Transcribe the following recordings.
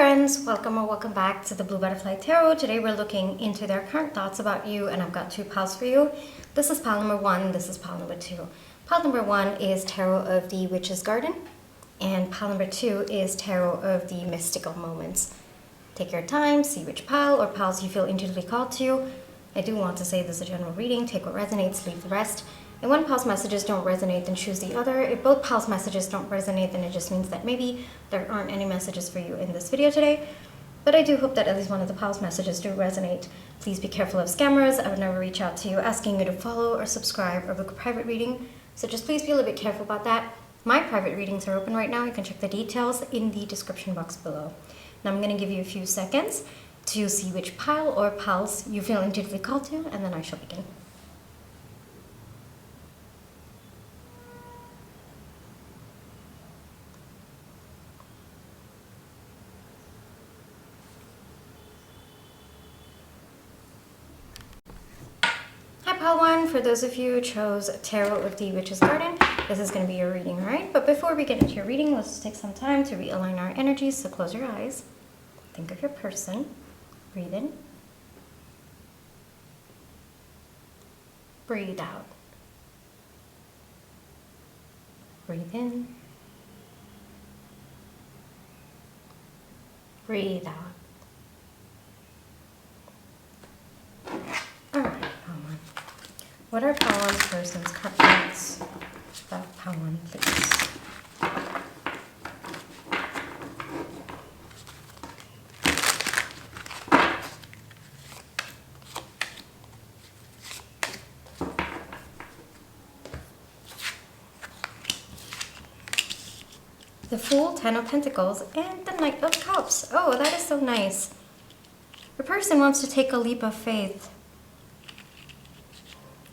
friends, welcome or welcome back to the Blue Butterfly Tarot. Today we're looking into their current thoughts about you, and I've got two piles for you. This is pile number one, this is pile number two. Pile number one is Tarot of the Witch's Garden, and pile number two is Tarot of the Mystical Moments. Take your time, see which pile or piles you feel intuitively called to. I do want to say this is a general reading, take what resonates, leave the rest. And when piles messages don't resonate, then choose the other. If both piles messages don't resonate, then it just means that maybe there aren't any messages for you in this video today. But I do hope that at least one of the piles messages do resonate. Please be careful of scammers. I would never reach out to you asking you to follow or subscribe or book a private reading. So just please be a little bit careful about that. My private readings are open right now. You can check the details in the description box below. Now I'm going to give you a few seconds to see which pile or piles you feel intuitively called to, and then I shall begin. Pile one, for those of you who chose Tarot of the Witch's Garden, this is going to be your reading, right? But before we get into your reading, let's just take some time to realign our energies. So close your eyes, think of your person, breathe in, breathe out, breathe in, breathe out. Alright. What are pile one's person's cards about pile one, please? The Fool, Ten of Pentacles, and the Knight of Cups. Oh, that is so nice. The person wants to take a leap of faith.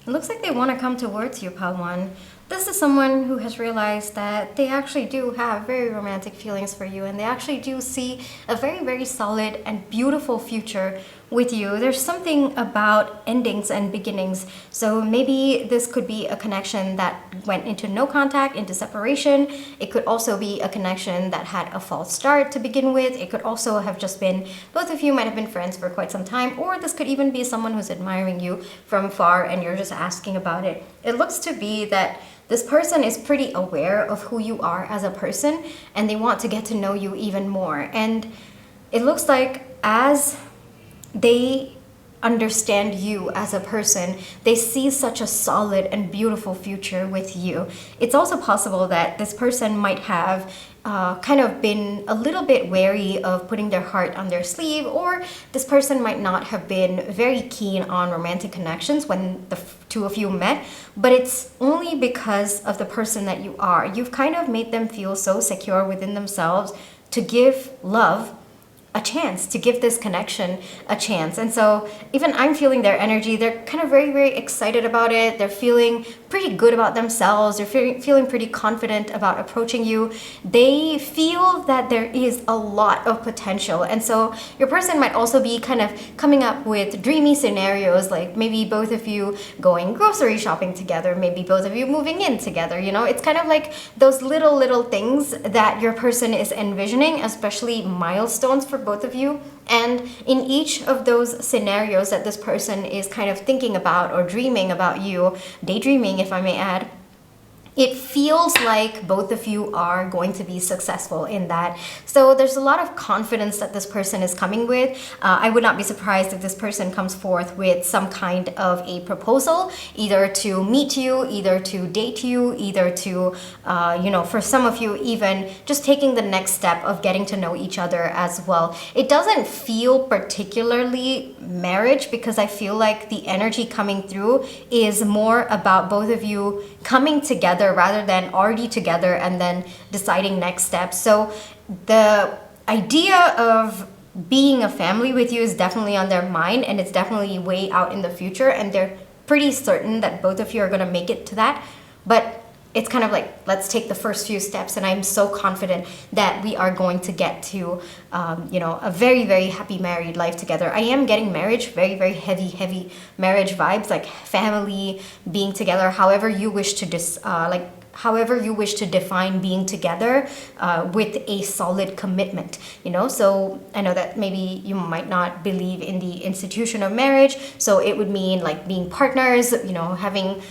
It looks like they want to come towards you, pile one. This is someone who has realized that they actually do have very romantic feelings for you, and they actually do see a very, very solid and beautiful future with you. There's something about endings and beginnings. So maybe this could be a connection that went into no contact, into separation. It could also be a connection that had a false start to begin with. It could also have just been, both of you might have been friends for quite some time, or this could even be someone who's admiring you from far and you're just asking about it. It looks to be that this person is pretty aware of who you are as a person, and they want to get to know you even more. And it looks like as they understand you as a person, they see such a solid and beautiful future with you. It's also possible that this person might have kind of been a little bit wary of putting their heart on their sleeve, or this person might not have been very keen on romantic connections when the two of you met, but it's only because of the person that you are. You've kind of made them feel so secure within themselves to give love a chance, to give this connection a chance. And so even I'm feeling their energy. They're kind of very, very excited about it. They're feeling pretty good about themselves. They're feeling pretty confident about approaching you. They feel that there is a lot of potential. And so your person might also be kind of coming up with dreamy scenarios, like maybe both of you going grocery shopping together, maybe both of you moving in together. You know, it's kind of like those little things that your person is envisioning, especially milestones for both of you. And in each of those scenarios that this person is kind of thinking about or dreaming about you, daydreaming if I may add, it feels like both of you are going to be successful in that. So there's a lot of confidence that this person is coming with. I would not be surprised if this person comes forth with some kind of a proposal, either to meet you, either to date you, either to, for some of you, even just taking the next step of getting to know each other as well. It doesn't feel particularly marriage, because I feel like the energy coming through is more about both of you coming together rather than already together and then deciding next steps. So the idea of being a family with you is definitely on their mind, and it's definitely way out in the future, and they're pretty certain that both of you are going to make it to that. But it's kind of like, let's take the first few steps, and I'm so confident that we are going to get to a very, very happy married life together. I am getting marriage, very, very heavy marriage vibes, like family, being together, however you wish to define being together, with a solid commitment, so I know that maybe you might not believe in the institution of marriage, so it would mean like being partners, having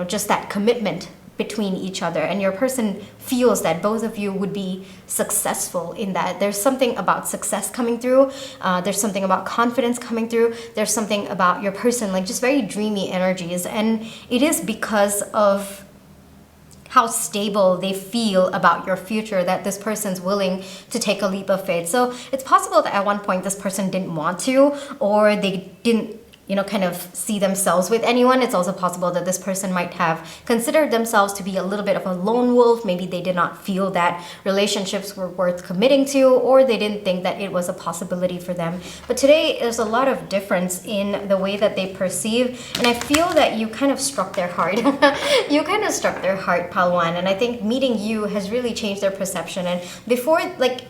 just that commitment between each other, and your person feels that both of you would be successful in that. There's something about success coming through, there's something about confidence coming through, there's something about your person, like just very dreamy energies, and it is because of how stable they feel about your future that this person's willing to take a leap of faith. So it's possible that at one point this person didn't want to, or they didn't kind of see themselves with anyone. It's also possible that this person might have considered themselves to be a little bit of a lone wolf. Maybe they did not feel that relationships were worth committing to, or they didn't think that it was a possibility for them. But today there's a lot of difference in the way that they perceive, and I feel that you kind of struck their heart. You kind of struck their heart, Palwan, and I think meeting you has really changed their perception. And before,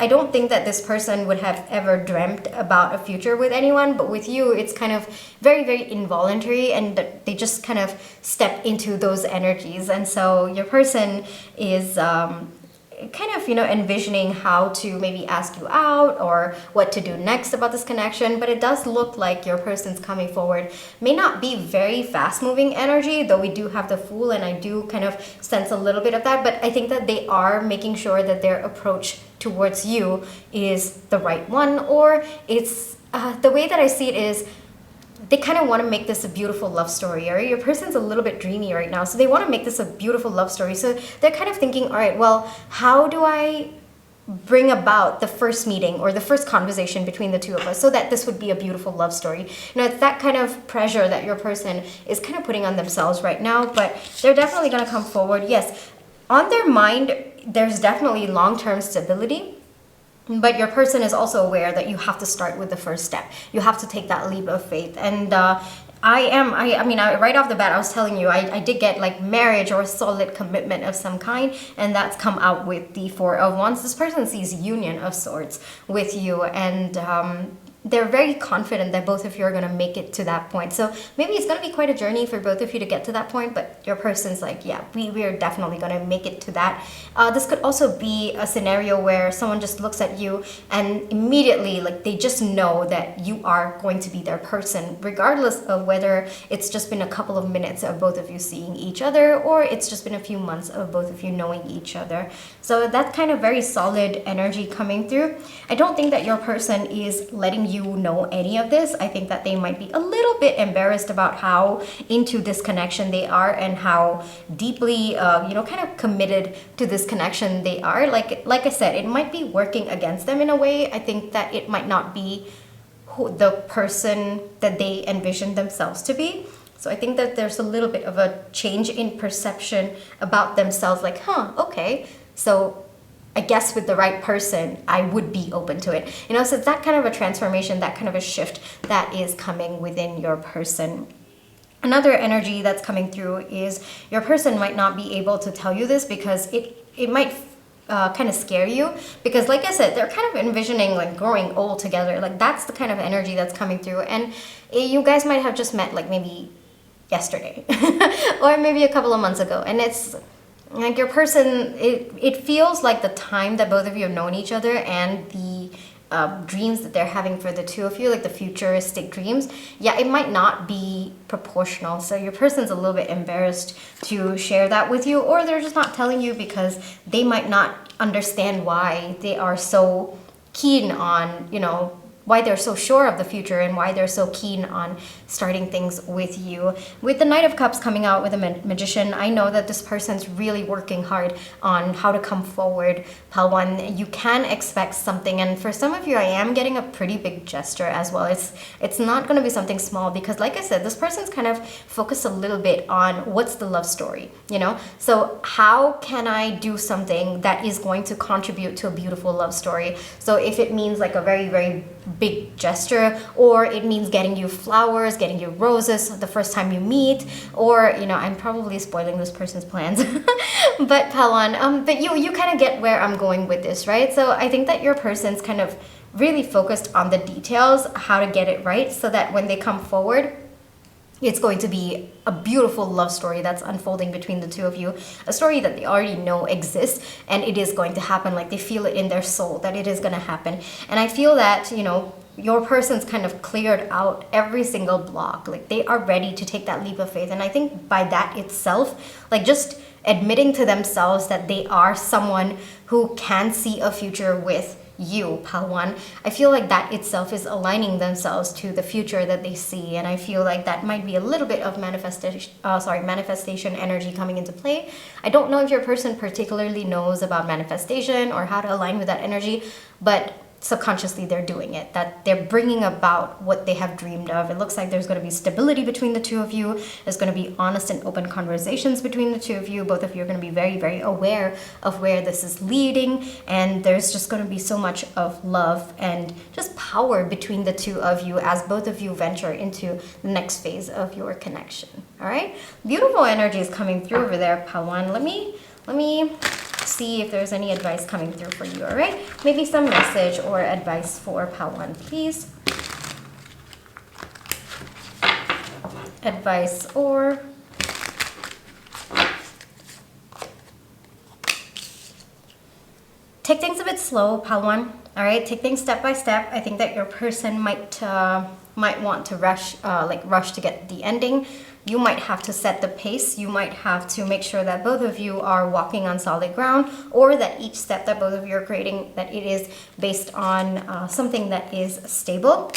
I don't think that this person would have ever dreamt about a future with anyone, but with you, it's kind of very, very involuntary, and they just kind of step into those energies. And so your person is kind of envisioning how to maybe ask you out or what to do next about this connection. But it does look like your person's coming forward may not be very fast moving energy, though we do have the Fool, and I do kind of sense a little bit of that. But I think that they are making sure that their approach towards you is the right one, or it's the way that I see it is they kind of want to make this a beautiful love story. Or your person's a little bit dreamy right now, so they want to make this a beautiful love story. So they're kind of thinking, all right, well, how do I bring about the first meeting or the first conversation between the two of us so that this would be a beautiful love story? It's that kind of pressure that your person is kind of putting on themselves right now, but they're definitely going to come forward. Yes, on their mind, there's definitely long-term stability. But your person is also aware that you have to start with the first step. You have to take that leap of faith. And right off the bat, I was telling you, I did get like marriage or a solid commitment of some kind, and that's come out with the Four of Wands. This person sees union of sorts with you, and they're very confident that both of you are going to make it to that point. So maybe it's going to be quite a journey for both of you to get to that point, but your person's like, yeah, we are definitely going to make it to that. This could also be a scenario where someone just looks at you and immediately, they just know that you are going to be their person, regardless of whether it's just been a couple of minutes of both of you seeing each other, or it's just been a few months of both of you knowing each other. So that's kind of very solid energy coming through. I don't think that your person is letting you know any of this. I think that they might be a little bit embarrassed about how into this connection they are, and how deeply kind of committed to this connection they are. Like I said, it might be working against them in a way. I think that it might not be the person that they envisioned themselves to be. So I think that there's a little bit of a change in perception about themselves, okay, so I guess with the right person, I would be open to it. So it's that kind of a transformation, that kind of a shift that is coming within your person. Another energy that's coming through is your person might not be able to tell you this because it might kind of scare you, because like I said, they're kind of envisioning growing old together. That's the kind of energy that's coming through, and you guys might have just met maybe yesterday or maybe a couple of months ago, and it's your person, it feels like the time that both of you have known each other, and the dreams that they're having for the two of you, the futuristic dreams, it might not be proportional. So your person's a little bit embarrassed to share that with you, or they're just not telling you because they might not understand why they are so keen on, why they're so sure of the future, and why they're so keen on starting things with you. With the Knight of Cups coming out with a Magician, I know that this person's really working hard on how to come forward, Palwan. You can expect something, and for some of you, I am getting a pretty big gesture as well. It's not going to be something small, because like I said, this person's kind of focused a little bit on what's the love story, So how can I do something that is going to contribute to a beautiful love story? So if it means a very, very big gesture, or it means getting you flowers, getting you roses the first time you meet, or I'm probably spoiling this person's plans. But Pawan, but you kind of get where I'm going with this, right? So I think that your person's kind of really focused on the details, how to get it right, so that when they come forward, it's going to be a beautiful love story that's unfolding between the two of you. A story that they already know exists, and it is going to happen. Like, they feel it in their soul that it is going to happen. And I feel that, your person's kind of cleared out every single block. Like, they are ready to take that leap of faith. And I think by that itself, like, just admitting to themselves that they are someone who can see a future with you, Pawan, I feel like that itself is aligning themselves to the future that they see. And I feel like that might be a little bit of manifestation energy coming into play. I don't know if your person particularly knows about manifestation or how to align with that energy, but subconsciously they're doing it, that they're bringing about what they have dreamed of. It looks like there's going to be stability between the two of you. There's going to be honest and open conversations between the two of you. Both of you are going to be very, very aware of where this is leading, and there's just going to be so much of love and just power between the two of you as both of you venture into the next phase of your connection. All right, beautiful energy is coming through over there, Pawan. Let me see if there's any advice coming through for you. All right, maybe some message or advice for Pawan, please. Advice or take things a bit slow, Pawan. All right, take things step by step. I think that your person might want to rush to get the ending. You might have to set the pace. You might have to make sure that both of you are walking on solid ground, or that each step that both of you are creating, that it is based on something that is stable.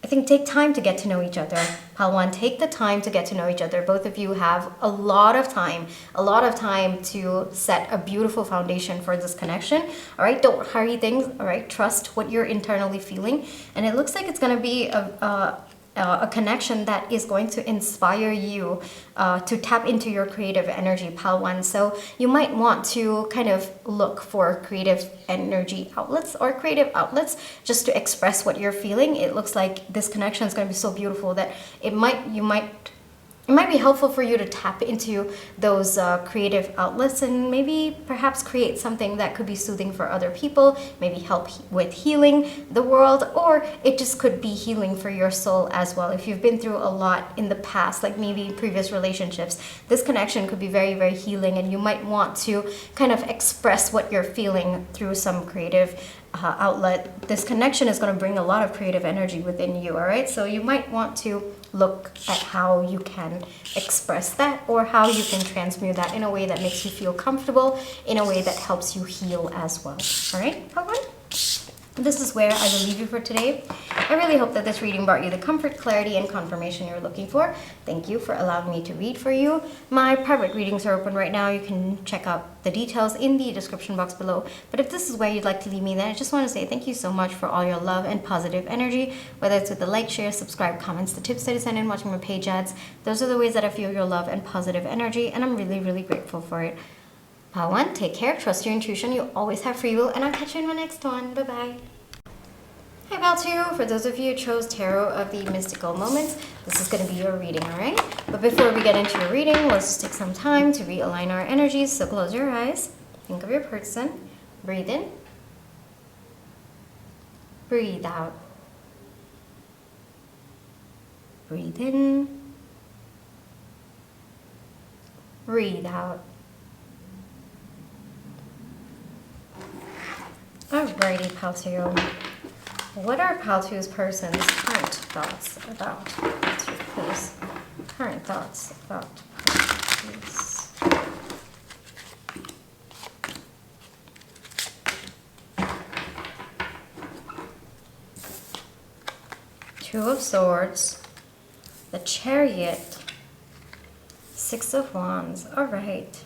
I think take time to get to know each other. Pawan, take the time to get to know each other. Both of you have a lot of time to set a beautiful foundation for this connection. All right, don't hurry things. All right, trust what you're internally feeling. And it looks like it's going to be a connection that is going to inspire you to tap into your creative energy, Pawan. So you might want to kind of look for creative energy outlets or creative outlets just to express what you're feeling. It looks like this connection is going to be so beautiful that it might be helpful for you to tap into those creative outlets and maybe perhaps create something that could be soothing for other people, maybe help with healing the world, or it just could be healing for your soul as well. If you've been through a lot in the past, like maybe previous relationships, this connection could be very, very healing, and you might want to kind of express what you're feeling through some creative outlet. This connection is going to bring a lot of creative energy within you, all right? So you might want to look at how you can express that, or how you can transmute that in a way that makes you feel comfortable, in a way that helps you heal as well. All right, Pawan? This is where I will leave you for today. I really hope that this reading brought you the comfort, clarity, and confirmation you're looking for. Thank you for allowing me to read for you. My private readings are open right now. You can check out the details in the description box below. But if this is where you'd like to leave me, then I just want to say thank you so much for all your love and positive energy, whether it's with the like, share, subscribe, comments, the tips that you send in, watching my page ads. Those are the ways that I feel your love and positive energy, and I'm really, really grateful for it. Pawan, take care, trust your intuition, you always have free will, and I'll catch you in my next one. Bye-bye. Hi Pal2, for those of you who chose Tarot of the Mystical Moments, this is going to be your reading, alright? But before we get into your reading, let's just take some time to realign our energies. So close your eyes, think of your person, breathe in, breathe out, breathe in, breathe out. Alrighty, Pal2. What are Pal2's person's current thoughts about Pal2, please? Current thoughts about Pal2, please. Two of Swords, the Chariot, Six of Wands. All right.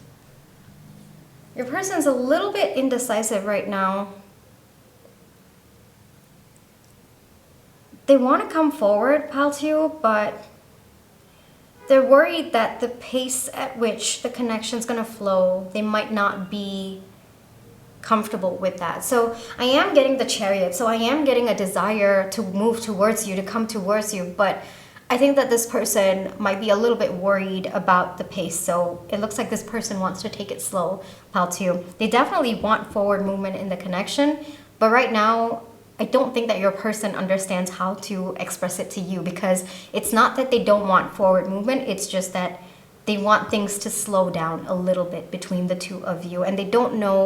Your person's a little bit indecisive right now. They want to come forward, Pal2, but they're worried that the pace at which the connection's going to flow, they might not be comfortable with that. So I am getting the Chariot. So I am getting a desire to move towards you, to come towards you. But I think that this person might be a little bit worried about the pace. So it looks like this person wants to take it slow, pal two. They definitely want forward movement in the connection. But right now, I don't think that your person understands how to express it to you, because it's not that they don't want forward movement. It's just that they want things to slow down a little bit between the two of you. And they don't know,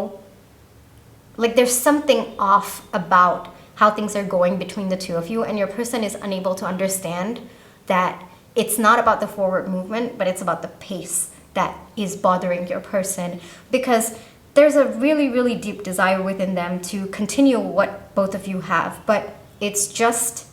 like there's something off about how things are going between the two of you. And your person is unable to understand that it's not about the forward movement, but it's about the pace that is bothering your person. Because there's a really, really deep desire within them to continue what both of you have, but it's just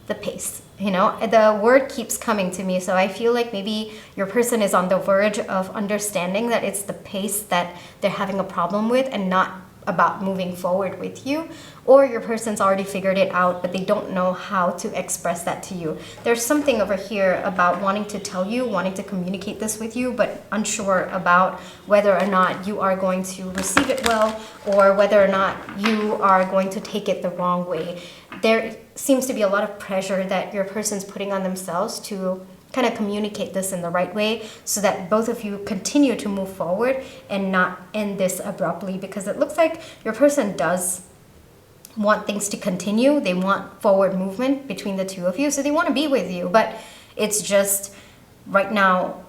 the pace. You know, the word keeps coming to me, so I feel like maybe your person is on the verge of understanding that it's the pace that they're having a problem with and not about moving forward with you. Or your person's already figured it out, but they don't know how to express that to you. There's something over here about wanting to tell you, wanting to communicate this with you, but unsure about whether or not you are going to receive it well, or whether or not you are going to take it the wrong way. There seems to be a lot of pressure that your person's putting on themselves to kind of communicate this in the right way, so that both of you continue to move forward and not end this abruptly, because it looks like your person does want things to continue. They want forward movement between the two of you, so they want to be with you, but it's just right now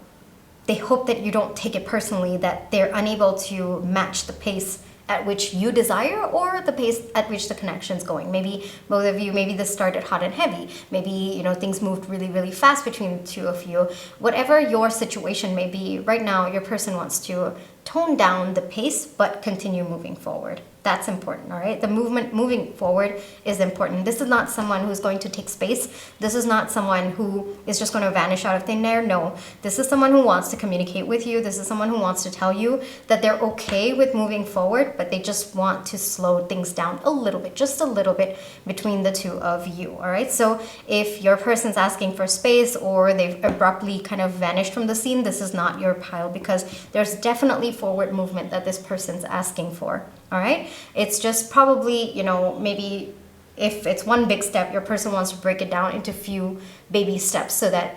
they hope that you don't take it personally, that they're unable to match the pace at which you desire, or the pace at which the connection's going. Maybe both of you, maybe this started hot and heavy. Maybe, you know, things moved really, really fast between the two of you. Whatever your situation may be, right now your person wants to tone down the pace but continue moving forward. That's important, all right? The movement, moving forward, is important. This is not someone who's going to take space. This is not someone who is just going to vanish out of thin air. No, this is someone who wants to communicate with you. This is someone who wants to tell you that they're okay with moving forward, but they just want to slow things down a little bit, just a little bit between the two of you, all right? So if your person's asking for space, or they've abruptly kind of vanished from the scene, this is not your pile, because there's definitely forward movement that this person's asking for. All right, it's just probably, you know, maybe if it's one big step, your person wants to break it down into few baby steps so that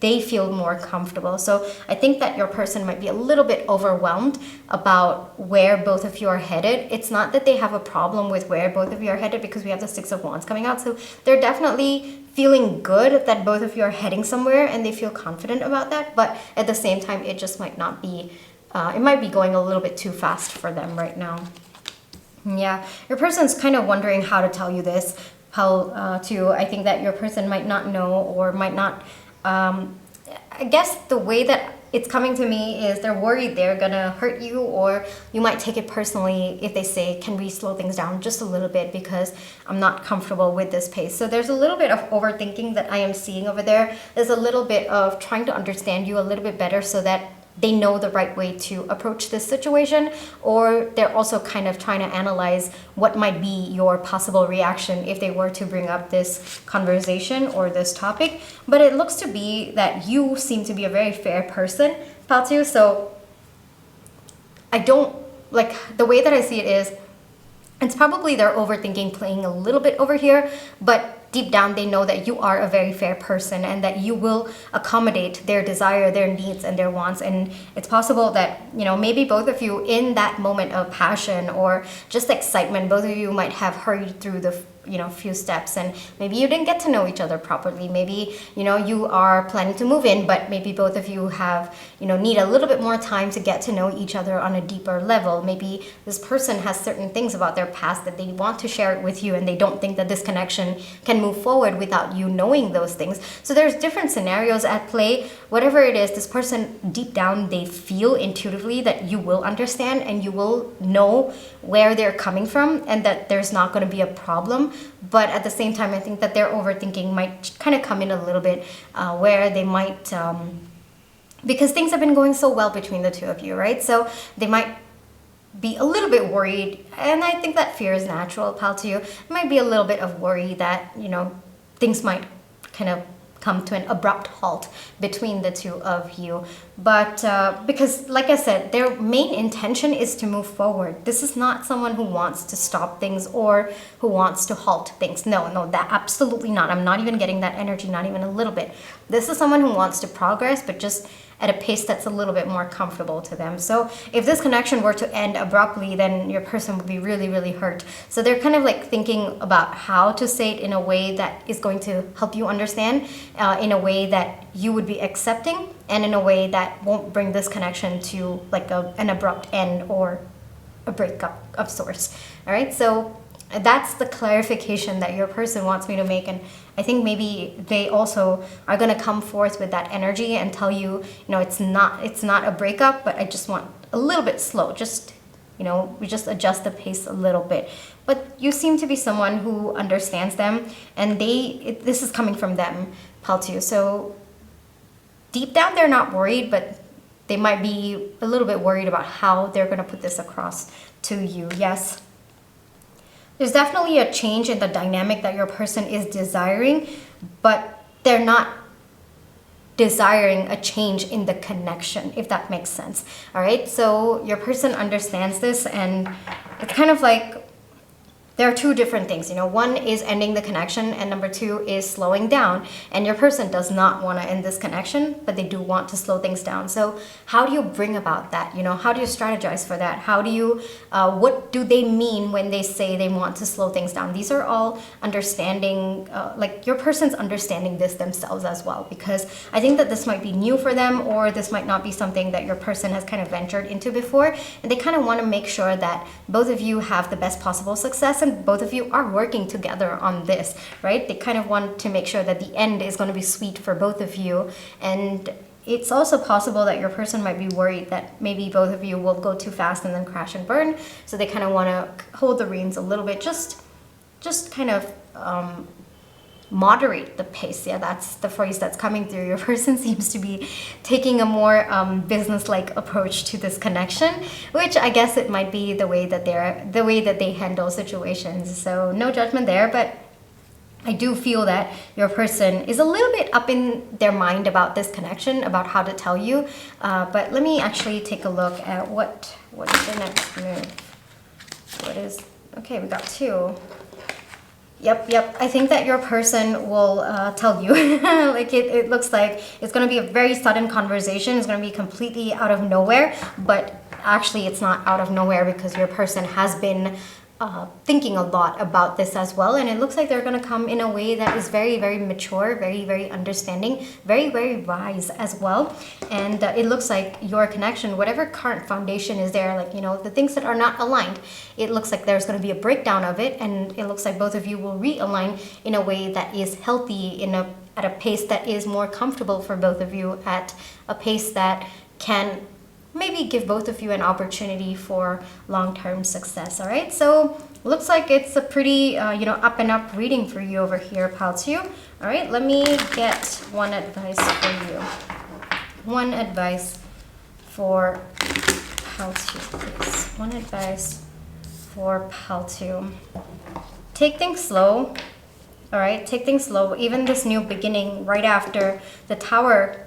they feel more comfortable. So I think that your person might be a little bit overwhelmed about where both of you are headed. It's not that they have a problem with where both of you are headed, because we have the Six of Wands coming out. So they're definitely feeling good that both of you are heading somewhere, and they feel confident about that. But at the same time, it just might not be, it might be going a little bit too fast for them right now. Yeah, your person's kind of wondering how to tell you this, how to, I think that your person might not know, or might not, I guess the way that it's coming to me is they're worried they're gonna hurt you, or you might take it personally if they say, can we slow things down just a little bit, because I'm not comfortable with this pace. So there's a little bit of overthinking that I am seeing over there. There's a little bit of trying to understand you a little bit better so that they know the right way to approach this situation, or they're also kind of trying to analyze what might be your possible reaction if they were to bring up this conversation or this topic. But it looks to be that you seem to be a very fair person, Patu. So I don't, like, the way that I see it is, it's probably their overthinking playing a little bit over here, but deep down they know that you are a very fair person, and that you will accommodate their desire, their needs, and their wants. And it's possible that, you know, maybe both of you in that moment of passion or just excitement, both of you might have hurried through the, you know, few steps, and maybe you didn't get to know each other properly. Maybe, you know, you are planning to move in, but maybe both of you have, you know, need a little bit more time to get to know each other on a deeper level. Maybe this person has certain things about their past that they want to share it with you, and they don't think that this connection can move forward without you knowing those things. So there's different scenarios at play. Whatever it is, this person deep down, they feel intuitively that you will understand, and you will know where they're coming from, and that there's not going to be a problem. But at the same time, I think that their overthinking might kind of come in a little bit, where they might, because things have been going so well between the two of you, right? So they might be a little bit worried, and I think that fear is natural, pal, to you. It might be a little bit of worry that, you know, things might kind of come to an abrupt halt between the two of you. But because, like I said, their main intention is to move forward. This is not someone who wants to stop things or who wants to halt things. No, that absolutely not. I'm not even getting that energy, not even a little bit. This is someone who wants to progress, but just at a pace that's a little bit more comfortable to them. So if this connection were to end abruptly, then your person would be really, really hurt. So they're kind of like thinking about how to say it in a way that is going to help you understand, in a way that you would be accepting, and in a way that won't bring this connection to like an abrupt end or a breakup of sorts. All right, so that's the clarification that your person wants me to make. And I think maybe they also are going to come forth with that energy and tell you, you know, it's not a breakup, but I just want a little bit slow. Just, you know, we just adjust the pace a little bit. But you seem to be someone who understands them, and this is coming from them, pal, too. So deep down, they're not worried, but they might be a little bit worried about how they're going to put this across to you. Yes. There's definitely a change in the dynamic that your person is desiring, but they're not desiring a change in the connection, if that makes sense. All right, so your person understands this, and it's kind of like there are two different things. You know, one is ending the connection, and number two is slowing down. And your person does not want to end this connection, but they do want to slow things down. So how do you bring about that? You know, how do you strategize for that? How do you, what do they mean when they say they want to slow things down? These are all understanding, like your person's understanding this themselves as well, because I think that this might be new for them, or this might not be something that your person has kind of ventured into before. And they kind of want to make sure that both of you have the best possible success, and both of you are working together on this, right? They kind of want to make sure that the end is going to be sweet for both of you. And it's also possible that your person might be worried that maybe both of you will go too fast and then crash and burn. So they kind of want to hold the reins a little bit, just kind of moderate the pace. Yeah, that's the phrase that's coming through. Your person seems to be taking a more business-like approach to this connection, which I guess it might be the way that they handle situations. So no judgment there, but I do feel that your person is a little bit up in their mind about this connection, about how to tell you. But let me actually take a look at what is the next move. Okay, we got two. Yep. I think that your person will tell you. Like it looks like it's going to be a very sudden conversation. It's going to be completely out of nowhere, but actually it's not out of nowhere, because your person has been thinking a lot about this as well. And it looks like they're going to come in a way that is very, very mature, very, very understanding, very, very wise as well. And it looks like your connection, whatever current foundation is there, like, you know, the things that are not aligned, it looks like there's going to be a breakdown of it. And it looks like both of you will realign in a way that is healthy, at a pace that is more comfortable for both of you, at a pace that can maybe give both of you an opportunity for long-term success. All right, so looks like it's a pretty up and up reading for you over here, pal, too. All right, let me get one advice for you. One advice for pal, too, please. One advice for pal, too. Take things slow. All right, take things slow. Even this new beginning right after the tower.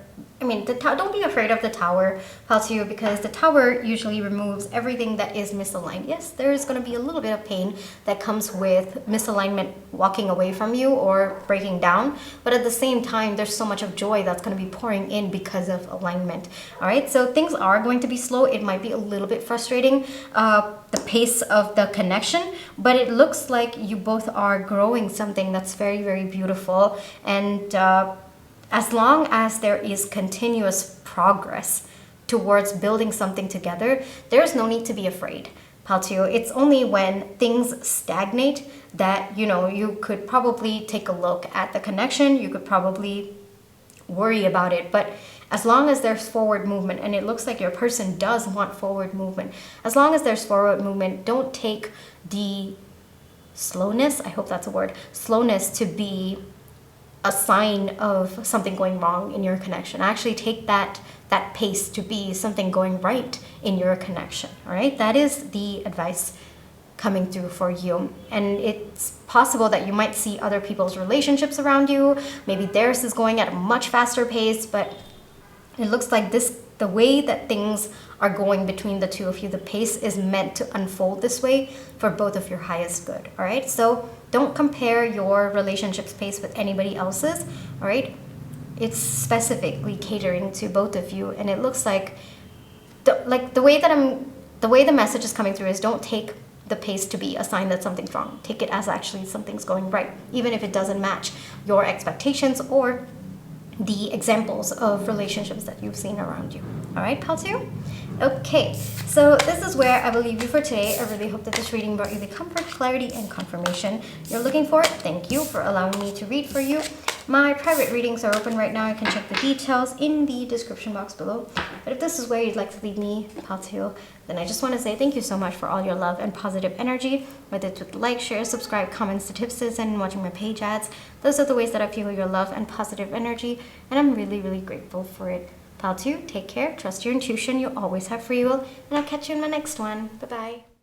Don't be afraid of the tower, pal, too, because the tower usually removes everything that is misaligned. Yes, there is going to be a little bit of pain that comes with misalignment walking away from you or breaking down, but at the same time, there's so much of joy that's going to be pouring in because of alignment. All right, so things are going to be slow. It might be a little bit frustrating, the pace of the connection, but it looks like you both are growing something that's very, very beautiful. And as long as there is continuous progress towards building something together, there's no need to be afraid, pal, too. It's only when things stagnate that, you could probably take a look at the connection. You could probably worry about it. But as long as there's forward movement, and it looks like your person does want forward movement, as long as there's forward movement, don't take the slowness, I hope that's a word, slowness to be a sign of something going wrong in your connection. Actually take that pace to be something going right in your connection. All right, that is the advice coming through for you. And it's possible that you might see other people's relationships around you. Maybe theirs is going at a much faster pace, but it looks like the way that things are going between the two of you, the pace is meant to unfold this way for both of your highest good. All right, so don't compare your relationship's pace with anybody else's. All right, it's specifically catering to both of you, and it looks like the way the message is coming through is, don't take the pace to be a sign that something's wrong. Take it as actually something's going right, even if it doesn't match your expectations or the examples of relationships that you've seen around you. All right, pal 2? Okay, so this is where I will leave you for today. I really hope that this reading brought you the comfort, clarity, and confirmation you're looking for. Thank you for allowing me to read for you. My private readings are open right now. You can check the details in the description box below. But if this is where you'd like to leave me, pal 2, then I just want to say thank you so much for all your love and positive energy, whether it's with like, share, subscribe, comments, to tips, and watching my page ads. Those are the ways that I feel your love and positive energy, and I'm really, really grateful for it. Pal 2, take care, trust your intuition, you always have free will, and I'll catch you in my next one. Bye-bye.